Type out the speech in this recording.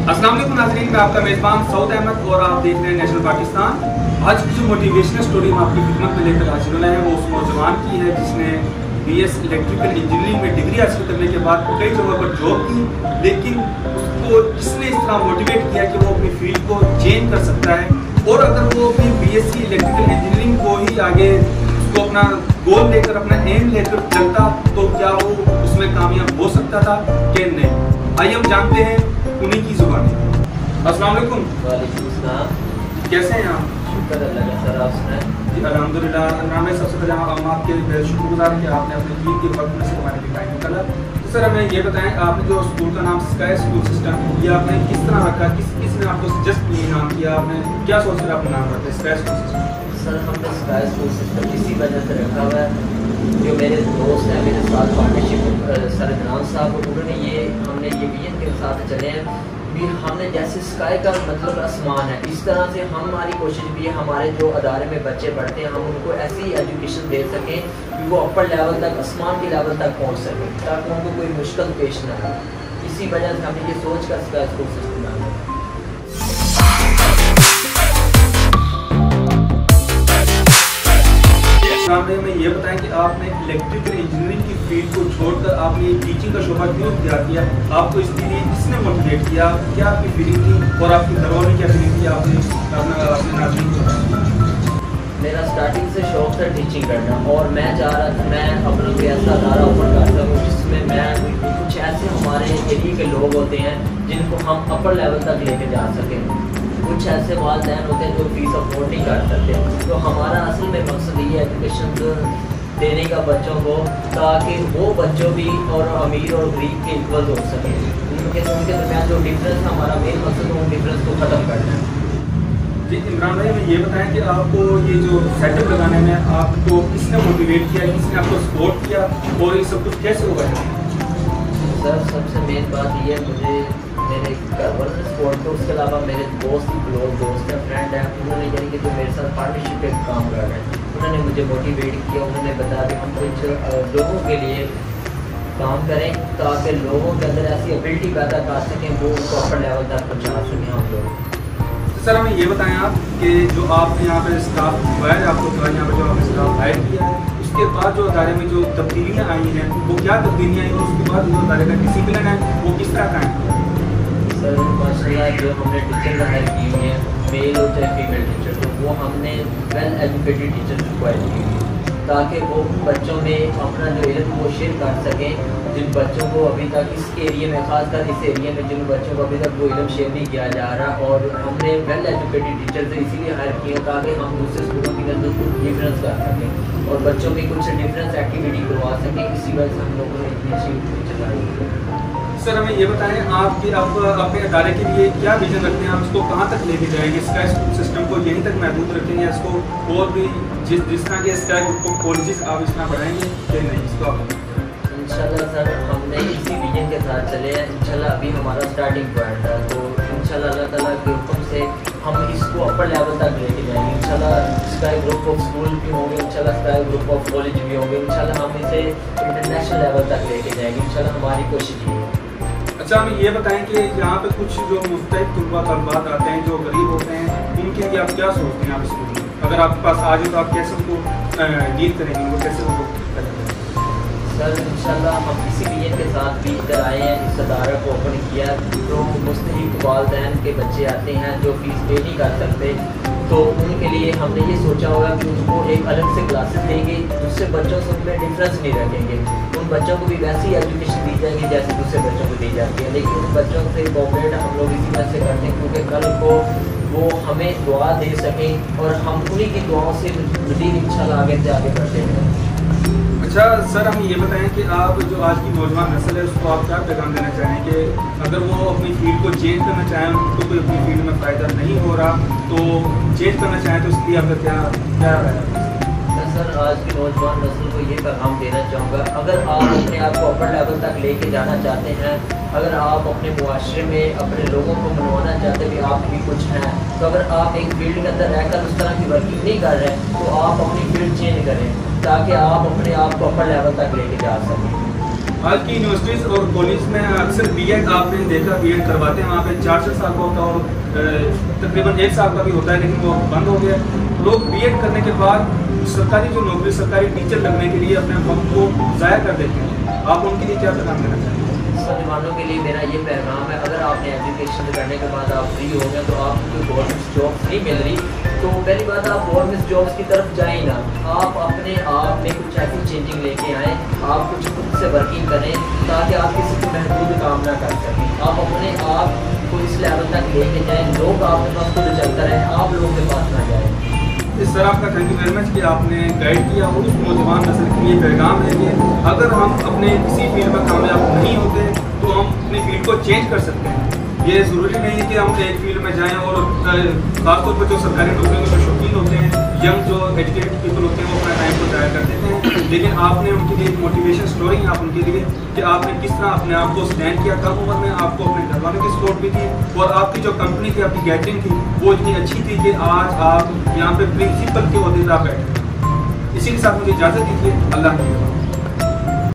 अस्सलाम वालेकुम नाज़रीन, मैं आपका मेज़बान सऊद अहमद और आप देख रहे हैं नेशनल पाकिस्तान। आज की जो मोटिवेशनल स्टोरी हम आपकी खिदमत में लेकर हाजिर हुए हैं वो उस नौजवान की है जिसने BS इलेक्ट्रिकल इंजीनियरिंग में डिग्री हासिल करने के बाद कई जगहों पर जॉब की, लेकिन उसको किसने इस तरह मोटिवेट किया कि वो अपनी फील्ड को चेंज कर सकता है और अगर वो अपनी BSc इलेक्ट्रिकल इंजीनियरिंग को ही आगे उसको अपना गोल लेकर अपना एम लेकर चलता तो क्या वो उसमें कामयाब हो सकता था कि नहीं। आइए हम जानते हैं उन्हीं की जुबानी। अस्सलाम वालेकुम। वालेकुम सलाम। कैसे हैं आप? शुक्र अल्लाह का, सर आप सुनाएं। जी अल्हम्दुलिल्लाह। नाम है सबसे पहले हम आपके शुक्रगुजार कि आपने अपने ईद के वक्त में से हमारे लिए टाइम निकाला। तो सर हमें ये बताएं, आपने जो स्कूल का नाम स्काई स्कूल सिस्टम ये आपने किस तरह रखा, किसने आपको सजेस्ट ये नाम किया, आपने क्या सोच कर आपने नाम रखा स्काई स्कूल सिस्टम? सर हमने स्काई स्कूल सिस्टम इसी वजह से रखा हुआ है, जो मेरे दोस्त हैं मेरे साथ पार्टनरशिप सर इमरान साहब उन्होंने हमने ये विजन के साथ चले हैं भी हमने जैसे स्काई का मतलब आसमान है, इस तरह से हमारी कोशिश भी है हमारे जो अदारे में बच्चे पढ़ते हैं हम उनको ऐसी एजुकेशन दे सकें कि वो अपर लेवल तक आसमान के लेवल तक पहुंच सकें ताकि उनको कोई मुश्किल पेश ना आए। इसी वजह से हमने ये सोच कर स्काई स्कूल सिस्टम बनाया। हमें ये बताएं कि आपने इलेक्ट्रिकल इंजीनियरिंग की फील्ड को छोड़कर आपने टीचिंग का शोबा क्यों इख्तियार किया, आपको इसके लिए किसने मोटिवेट किया, क्या आपकी फीलिंग थी और आपकी घरवालों ने क्या फीलिंग थी आपने अपने नाज़रीन को? मेरा स्टार्टिंग से शौक था टीचिंग करना और मैं चाह रहा था मैं अपना कोई ऐसा अदारा ओपन कर सकूँ जिसमें मैं कुछ ऐसे हमारे एरिया के लोग होते हैं जिनको हम अपर लेवल तक लेके जा सकें। कुछ ऐसे वालिदैन होते हैं जो फीस अफोर्ड नहीं कर सकते, तो हमारा असल में मकसद ये एजुकेशन देने का बच्चों को ताकि वो बच्चों भी और अमीर और गरीब के इक्वल हो सके। उनके दरमियान जो डिफरेंस है हमारा मेन मकसद है उन डिफरेंस को ख़त्म करना है। जी इमरान भाई हमें ये बताएं कि आपको ये जो सेटअप लगाने में आपको किसने मोटिवेट किया, किसने आपको सपोर्ट किया और ये सब कुछ कैसे हुआ है? सर सबसे मेन बात ये मुझे मेरे घर वालों ने सपोर्ट किया, उसके अलावा मेरे दोस्त ही क्लोज दोस्त हैं फ्रेंड हैं उन्होंने यानी कि जो मेरे साथ पार्टनरशिप पे काम कर रहे हैं उन्होंने मुझे मोटिवेट किया। उन्होंने बताया कि हम कुछ लोगों के लिए काम करें ताकि लोगों के अंदर ऐसी एबिलिटी पैदा कर सकें वो उनको अपर लेवल तक पहुँचा सकें हम लोग। सर हमें ये बताएं आप कि जो आपने यहाँ पे स्टाफ हुआ है आपको यहाँ पर जो आपने स्टाफ हायर किया है उसके बाद जो अदारे में जो तब्दीलियाँ आई हैं वो क्या तब्दीलियाँ आई और उसके बाद जो अदारे का डिसिप्लिन है वो किस तरह का है? सर माशाल्लाह जो हमने टीचर हायर की हुई है मेल और चाहे फीमेल टीचर तो वो हमने वेल एजुकेटेड टीचर रिक्वायर की हुई है ताकि वो बच्चों में अपना जो इल्म वो शेयर कर सकें जिन बच्चों को अभी तक इस एरिया में खासकर इस एरिया में जिन बच्चों को अभी तक वो इल्म शेयर नहीं किया जा रहा और हमने वेल एजुकेटेड टीचर से इसीलिए हायर किए ताकि हम दूसरे स्कूलों की नज़र कुछ डिफरेंस कर सकें और बच्चों में कुछ डिफरेंस एक्टिविटी करवा सकें। इसी वजह से हम लोगों ने इतनी अच्छी टीचर आई। सर हमें ये बताएं आपकी आप अपने अदारे के लिए क्या विजन रखते हैं, आप इसको कहाँ तक लेके जाएंगे, स्काई स्कूल सिस्टम को यहीं तक महदूद रखेंगे इसको और भी जिस तरह के स्काई कॉलेजेस आप इस तरह बढ़ाएंगे कि नहीं इसको आप? इंशाल्लाह सर हमने इसी विजन के साथ चले हैं। इंशाल्लाह अभी हमारा स्टार्टिंग पॉइंट है तो इंशाल्लाह अल्लाह ताला के हुक्म से हम इसको अपर लेवल तक लेके जाएंगे। इंशाल्लाह स्काई ग्रुप ऑफ स्कूल भी होंगे, इंशाल्लाह स्काई ग्रुप ऑफ कॉलेज भी होंगे, इंशाल्लाह हम इसे इंटरनेशनल लेवल तक लेके जाएंगे। इंशाल्लाह हमारी कोशिश ये है। अच्छा हमें ये बताएं कि यहाँ पे कुछ जो मुस्तहिक तलबात आते हैं जो गरीब होते हैं उनके लिए आप क्या सोचते हैं आप स्कूल में अगर आपके पास आ जाए तो आप कैसे उनको डील करेंगे, उनको कैसे उनको करेंगे? सर इंशाल्लाह हम इसी विजन के साथ भी इधर आए हैं, इस अदारा को ओपन किया जो मुस्तहिक वालिदैन के बच्चे आते हैं जो फीस पे नहीं कर सकते तो उनके लिए हमने ये सोचा होगा कि उनको एक अलग से क्लासेस देंगे, दूसरे बच्चों से उनमें डिफरेंस नहीं रखेंगे, उन बच्चों को भी वैसी एजुकेशन दी जाएगी जैसे दूसरे बच्चों को दी जाती है, लेकिन उन बच्चों से कोऑपरेट हम लोग इसी वजह से करते हैं क्योंकि कल को वो हमें दुआ दे सकें और हम उन्हीं की दुआओं से मज़ीद इंशाल्लाह आगे से आगे बढ़ते हैं। अच्छा सर हमें ये बताएं कि आप जो आज की नौजवान नस्ल है उसको आप क्या पैगाम देना चाहें कि अगर वो अपनी फील्ड को चेंज करना चाहें उनको कोई अपनी फील्ड में फ़ायदा नहीं हो रहा तो चेंज करना चाहें तो उसके लिए आपका क्या राय है? सर आज की नौजवान नस्ल को ये पैगाम देना चाहूँगा अगर आप अपने आप को अपर लेवल तक लेके जाना चाहते हैं, अगर आप अपने मुआशरे में अपने लोगों को मनवाना चाहते हैं कि आप भी कुछ हैं तो अगर आप एक फील्ड के अंदर रहकर उस तरह की वर्किंग नहीं कर रहे तो आप अपनी फील्ड चेंज करें ताकि आप अपने आप को अपर लेवल तक लेके जा सकें। आज की यूनिवर्सिटीज़ और कॉलेज में अक्सर बीएड आपने देखा, बीएड करवाते हैं, वहाँ पे 4-4 साल का होता है और तकरीबन 1 साल का भी होता है, लेकिन वो बंद हो गया। लोग बीएड करने के बाद सरकारी जो नौकरी, सरकारी टीचर लगने के लिए अपने वक्त को ज़ाया कर देते हैं। आप उनके लिए क्या पैगाम देना चाहेंगे? नौजवानों के लिए मेरा ये पैगाम है, अगर आपने एजुकेशन करने के बाद आप फ्री हो गए तो आपको कोई गवर्नमेंट जॉब नहीं मिल रही, तो पहली बात आप गवर्नमेंट जॉब्स की तरफ जाए ना, आप अपने आप में कुछ ऐसी चेंजिंग लेके आएँ, आप कुछ खुद से वर्किंग करें ताकि आप किसी को महदूद काम ना कर सकें। आप अपने आप को इस लेवल तक लेके जाएँ, लोग आपके पास खुद चलता रहे, आप लोगों के पास ना जाए। इस तरह आपका थैंक यू वेरी मच कि आपने गाइड किया। और उस नौजवान नस्ल के लिए पैगाम है कि अगर हम अपने किसी फील्ड में कामयाब नहीं होते तो हम अपनी फील्ड को चेंज कर सकते हैं। ये ज़रूरी नहीं है कि हम एक फील्ड में जाएं, और खासतौर पर जो सरकारी नौकरियों के शौकीन होते हैं, यंग जो एजुकेटेड पीपल होते हैं, वो अपना टाइम को ज़ाया कर देते हैं। लेकिन आपने उनके लिए एक मोटिवेशन स्टोरी है आप उनके लिए कि आपने किस तरह अपने आप को स्टैंड किया कम उम्र में, आपको अपने घर वालों की सपोर्ट भी थी, और आपकी जो कंपनी थी, आपकी गैदरिंग थी वो इतनी अच्छी थी कि आज आप यहाँ पे प्रिंसिपल के ओहदे पर बैठे। इसी के साथ मुझे इजाज़त दीजिए। अल्लाह हाफ़िज़।